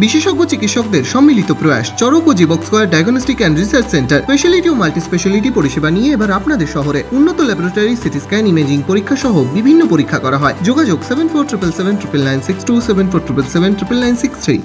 বিশেষজ্ঞ চিকিৎসকদের সম্মিলিত প্রয়াস চরক ও Jibak square diagnostic and research centre speciality ও মাল্টি স্পেশালিটি পরিষেবা নিয়ে এবার আপনাদের শহরে উন্নত ল্যাবরেটরি সিটি স্ক্যান ইমেজিং পরীক্ষা সহ বিভিন্ন পরীক্ষা করা হয়। যোগাযোগ 7477799627 74777996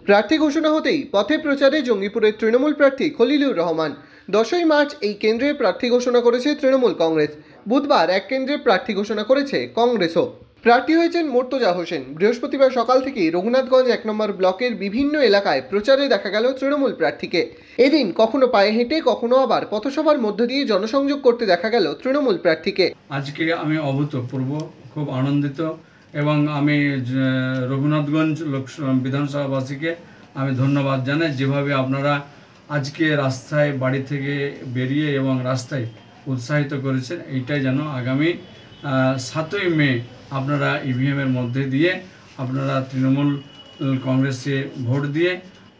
প্রার্থী ঘোষণা হতেই পথে প্রচারে জঙ্গিপুরের তৃণমূল প্রার্থী খলিলুর রহমান। 10ই মার্চ এই কেন্দ্রে প্রার্থী ঘোষণা করেছে তৃণমূল কংগ্রেস। বুধবার এক কেন্দ্রে প্রার্থী ঘোষণা করেছে কংগ্রেসও। প্রার্থী হয়েছেন মুর্তজা হোসেন। বৃহস্পতিবার সকাল থেকেই রঘুনাথগঞ্জ 1 নম্বর ব্লকের বিভিন্ন এলাকায় প্রচারে দেখা গেল তৃণমূল প্রার্থীকে। এদিন কখনো পায়ে হেঁটে কখনো আবার পথসভার মধ্য দিয়ে জনসংযোগ করতে দেখা গেল তৃণমূল প্রার্থীকে। আজকে আমি অভূতপূর্ব খুব আনন্দিত এবং আমি রঘুনাথগঞ্জ বিধানসভাবাসীকে আমি ধন্যবাদ জানাই, যেভাবে আপনারা আজকে রাস্তায় বাড়ি থেকে বেরিয়ে এবং রাস্তায় উৎসাহিত করেছেন। এইটাই যেন আগামী 7ই মে আপনারা ইভিএমের মধ্যে দিয়ে আপনারা তৃণমূল কংগ্রেসে ভোট দিয়ে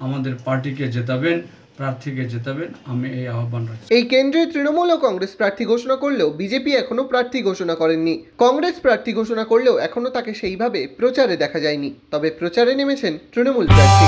আমাদের পার্টিকে জেতাবেন, প্রার্থীকে জেতাবেন, আমি এই আহ্বান রাখছি। এই কেন্দ্রে তৃণমূল ও কংগ্রেস প্রার্থী ঘোষণা করলেও বিজেপি এখনো প্রার্থী ঘোষণা করেননি। কংগ্রেস প্রার্থী ঘোষণা করলেও এখনো তাকে সেইভাবে প্রচারে দেখা যায়নি। তবে প্রচারে নেমেছেন তৃণমূল প্রার্থী।